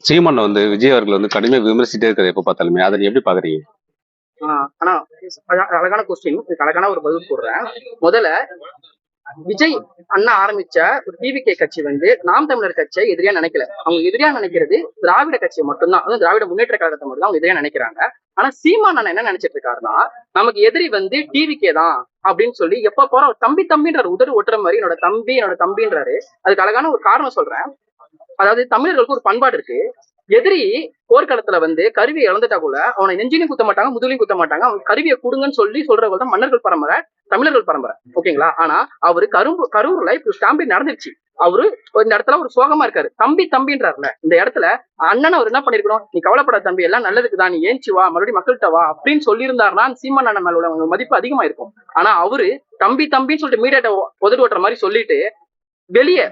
சீமான் வந்து விஜய் அவர்கள் வந்து கடுமையா விமர்சிட்டே இருக்காரு எப்ப பார்த்தாலுமே. அதை நீ எப்படி பாக்குறீங்க? ஆனா அழகான கொஸ்டின், இதுக்கு அழகான ஒரு பதில் போடுறேன். முதல்ல விஜய் அண்ணா ஆரம்பிச்ச ஒரு டிவிகே கட்சி வந்து நாம் தமிழர் கட்சியை எதிரியா நினைக்கல. அவங்க எதிரியா நினைக்கிறது திராவிட கட்சியை மட்டும்தான், அதுவும் திராவிட முன்னேற்ற கழகத்தை மட்டும் தான் அவங்க எதிரியா நினைக்கிறாங்க. ஆனா சீமான் அண்ணன் என்ன நினைச்சிட்டு இருக்காருன்னா, நமக்கு எதிரி வந்து டிவிகே தான் அப்படின்னு சொல்லி எப்ப போற தம்பி தம்பின்றாரு, உதடு ஒட்டுற மாதிரி என்னோட தம்பின்றாரு. அதுக்கு அழகான ஒரு காரணம் சொல்றேன். அதாவது தமிழர்களுக்கு ஒரு பண்பாடு இருக்கு. எதிரி போர்க்களத்துல வந்து கருவியை இழந்துட்டா கூட அவனை நெஞ்சிலையும் குத்த மாட்டாங்க, முதுலையும் குத்த மாட்டாங்க. அவன் கருவியை கொடுங்கன்னு சொல்லி சொல்றவங்க தான் மன்னர்கள் பரம்பரை, தமிழர்கள் பரம்பரை. ஓகேங்களா? ஆனா அவரு கரூர்ல இப்ப ஸ்டாம்பிங் நடந்துருச்சு. அவரு இந்த இடத்துல ஒரு சோகமா இருக்காரு. தம்பி தம்பின்றாருல இந்த இடத்துல அண்ணன் அவர் என்ன பண்ணிருக்கணும், நீ கவலைப்பட தம்பி, எல்லாம் நல்லதுக்குதான், நீ ஏஞ்சி வா, மறுபடியும் மக்கள்கிட்ட வா அப்படின்னு சொல்லியிருந்தாருன்னா சீமான் அண்ணன் மேல உள்ள மதிப்பு அதிகமா இருக்கும். ஆனா அவரு தம்பி தம்பின்னு சொல்லிட்டு மீடியாட்ட உதடு ஓட்டுற மாதிரி சொல்லிட்டு வெளியே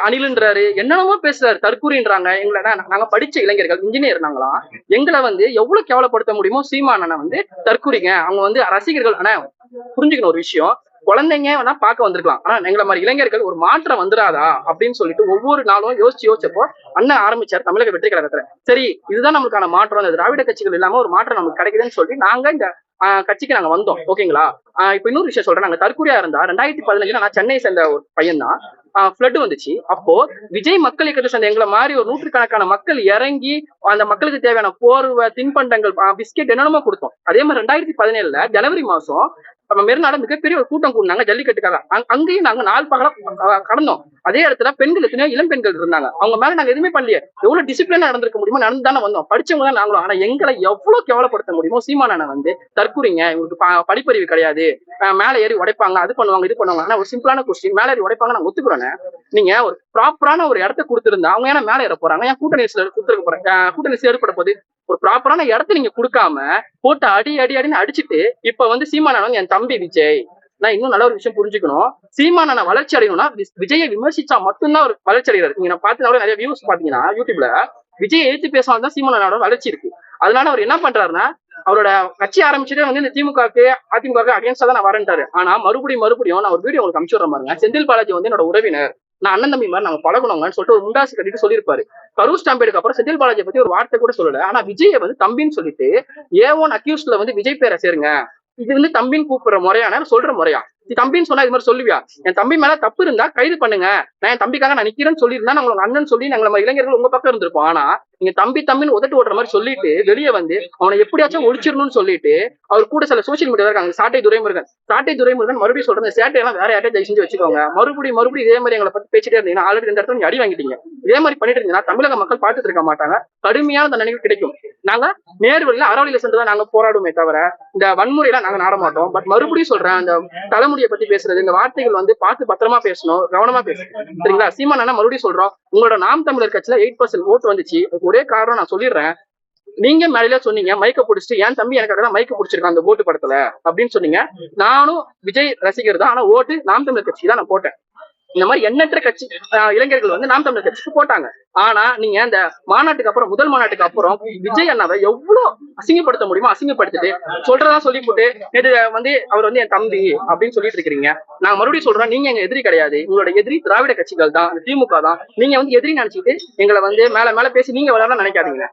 அணிலுன்றாரு, என்னென்னமோ பேசுறாரு, தற்கூரின்றாங்க. எங்களை நாங்க படிச்ச இளைஞர்கள், இன்ஜினியர் நாங்களாம். எங்களை வந்து எவ்வளவு கேவலப்படுத்த முடியுமோ சீமானனை வந்து தற்கூரிங்க, அவங்க வந்து ரசிகர்கள். ஆனா புரிஞ்சுக்கணும் ஒரு விஷயம், குழந்தைங்க வேணா பார்க்க வந்திருக்கலாம், ஆனா எங்களை மாதிரி இளைஞர்கள் ஒரு மாற்றம் வந்துடாதா அப்படின்னு சொல்லிட்டு ஒவ்வொரு நாளும் யோசிச்சப்போ அண்ணன் ஆரம்பிச்சார் தமிழக வெற்றி கழகத்துல. சரி, இதுதான் நம்மளுக்கான மாற்றம், அந்த திராவிட கட்சிகள் இல்லாம ஒரு மாற்றம் நமக்கு கிடைக்குதுன்னு சொல்லி நாங்க இந்த கட்சிக்கு நாங்க வந்தோம். ஓகேங்களா? இப்ப இன்னொரு விஷயம் சொல்றேன். நாங்க தற்கூரியா இருந்தா 2015 நான் சென்னை சேர்ந்த ஒரு பையன் தான். ஃபிளட் வந்துச்சு. அப்போ விஜய் மக்கள் இயக்கத்தை சேர்ந்த எங்களை மாதிரி ஒரு நூற்றுக்கணக்கான மக்கள் இறங்கி அந்த மக்களுக்கு தேவையான போர்வை, தின்பண்டங்கள், பிஸ்கெட் என்னென்னமோ கொடுத்தோம். அதே மாதிரி 2017 ஜனவரி மாசம் நம்ம மெரினால மிகப்பெரிய ஒரு கூட்டம் கூடினாங்க ஜல்லிக்கட்டுக்காக. அங்கேயும் நாங்க நாள் பகல கடந்தோம். அதே இடத்துல பெண்கள் எத்தனையோ இளம் பெண்கள் இருந்தாங்க. அவங்க மேல நாங்க எதுவுமே பண்ணலையே. எவ்வளவு டிசிப்ளினா நடந்திருக்க முடியுமோ நடந்து தானே வந்தோம். படிச்சவங்க தான் நாங்களும். ஆனா எங்களை எவ்வளவு கேவலப்படுத்த முடியுமோ சீமானனை வந்து தற்கூரிங்க, இவங்களுக்கு படிப்பறிவு கிடையாது, மேல ஏறி உடைப்பாங்க, அது பண்ணுவாங்க, இது பண்ணுவாங்க. ஆனா ஒரு சிம்பிளான கொஸ்டின், மேல ஏறி உடைப்பாங்க நான் ஒத்துக்குறேன். நீங்க ஒரு ப்ராப்பரான ஒரு இடத்த கொடுத்திருந்தா அவங்க ஏன்னா மேல ஏற போறாங்க, ஏன் கூட்டணி கொடுத்துருக்க போறாங்க, கூட்டணி ஏற்பட போகுது. ஒரு ப்ராப்பரான இடத்த நீங்க கொடுக்காம போட்டு அடின்னு அடிச்சுட்டு இப்ப வந்து சீமானவன் என் தம்பி விஜய். நான் இன்னும் நல்ல ஒரு விஷயம் புரிஞ்சுக்கணும். சீமானனை வளர்ச்சி அடையணும்னா விஜயை விமர்சிச்சா மட்டும்தான் ஒரு வளர்ச்சி அடைகிறாரு. நீங்க பார்த்து நிறைய வியூஸ் பாத்தீங்கன்னா யூடியூப்ல விஜய் எழுத்து பேசினால்தான் சீமானோட வளர்ச்சி இருக்கு. அதனால அவர் என்ன பண்றாருன்னா, அவரோட கட்சி ஆரம்பிச்சுட்டு வந்து இந்த திமுகவுக்கு அதிமுக அகேன்ஸ்டா தான் நான் வரேன்ட்டாரு. ஆனா மறுபடியும் நான் ஒரு வீடியோ உங்களுக்கு அனுப்பிச்சு விடுற பாருங்க. செந்தில் பாலாஜி வந்து என்னோட உறவினர், நான் அண்ணன் தம்பி மாதிரி நாங்க பழகணுங்கன்னு சொல்லிட்டு ஒரு முண்டாசு கட்டிட்டு சொல்லியிருப்பாரு. கரூர் ஸ்டாம்பேடுக்கு அப்புறம் செந்தில் பாலாஜியை பத்தி ஒரு வார்த்தை கூட சொல்லல. ஆனா விஜயை வந்து தம்பின்னு சொல்லிட்டு A1 அக்யூஸ்ட்ல வந்து விஜய் பேரை சேருங்க, இது வந்து தம்பின்னு கூப்பிடுற முறையான சொல்ற முறையா? தம்பின்னு சொன்னா இது மாதிரி சொல்லுவியா? என் தம்பி மேல தப்பு இருந்தா கைது பண்ணுங்க, நான் என் தம்பிக்காக நான் நிக்கிறேன்னு சொல்லியிருந்தா நாங்க உங்க அண்ணன் சொல்லி நாங்க நம்ம இளைஞர்கள் உங்க பக்கம் இருந்திருப்போம். ஆனா நீங்க தம்பின்னு உதட்டு ஓட்டுற மாதிரி சொல்லிட்டு வெளியே வந்து அவனை எப்படியாச்சும் ஒழிச்சிடணும்னு சொல்லிட்டு அவர் கூட சில சோசியல் மீடியா இருக்காங்க, சாட்டை துரைமுருகன் மறுபடியும் சொல்றேன், சேட்டை எல்லாம் வேற யார்ட்டே தயவு செஞ்சு வச்சுக்கோங்க. மறுபடியும் இதே மாதிரி எங்களை பத்தி பேசிட்டே இருந்தீங்கன்னா ஆல்ரெடி இந்த இடத்துல நீங்க அடி வாங்கிட்டீங்க. இதே மாதிரி பண்ணிட்டு இருந்தீங்கன்னா தமிழக மக்கள் பார்த்துட்டு இருக்க மாட்டாங்க, கடுமையான தண்டனை கிடைக்கும். நாங்க நேர் வழியில அறவழியில சென்றுதான் நாங்க போராடுமே தவிர இந்த வன்முறையெல்லாம் நாங்க நாட மாட்டோம். பட் மறுபடியும் சொல்றேன், அந்த தலைமுடியை பத்தி பேசுறது, இந்த வார்த்தைகள் வந்து பார்த்து பத்திரமா பேசணும், கவனமா பேசணும். சரிங்களா? சீமான் மறுபடியும் சொல்றோம், உங்களோட நாம் தமிழர் கட்சியில 8% ஓட்டு வந்துச்சு. ஒரே காரணம் நான் சொல்லிடுறேன். நீங்க மேல சொன்னீங்க மைக்க பிடிச்சிட்டு என் தம்பி எனக்காக தான் மைக்க பிடிச்சிருக்கான் அந்த ஓட்டு படத்துல அப்படின்னு சொன்னீங்க. நானும் விஜய் ரசிகர் தான், ஆனா ஓட்டு நாம் தமிழர் கட்சி தான் நான் போட்டேன். இந்த மாதிரி எண்ணற்ற கட்சி இளைஞர்கள் வந்து நாம் தமிழர் கட்சிக்கு போட்டாங்க. ஆனா நீங்க அந்த மாநாட்டுக்கு அப்புறம், முதல் மாநாட்டுக்கு அப்புறம் விஜய் அண்ணாவை எவ்வளவு அசிங்கப்படுத்த முடியுமோ அசிங்கப்படுத்திட்டு சொல்றதா சொல்லி போட்டு நேற்று வந்து அவர் வந்து என் தம்பி அப்படின்னு சொல்லிட்டு இருக்கிறீங்க. நாங்க மறுபடியும் சொல்றோம், நீங்க எங்க எதிரி கிடையாது, உங்களோட எதிரி திராவிட கட்சிகள் தான், திமுக தான். நீங்க வந்து எதிரி நினைச்சிட்டு எங்களை வந்து மேல பேசி நீங்க விளையாட நினைக்காதீங்க.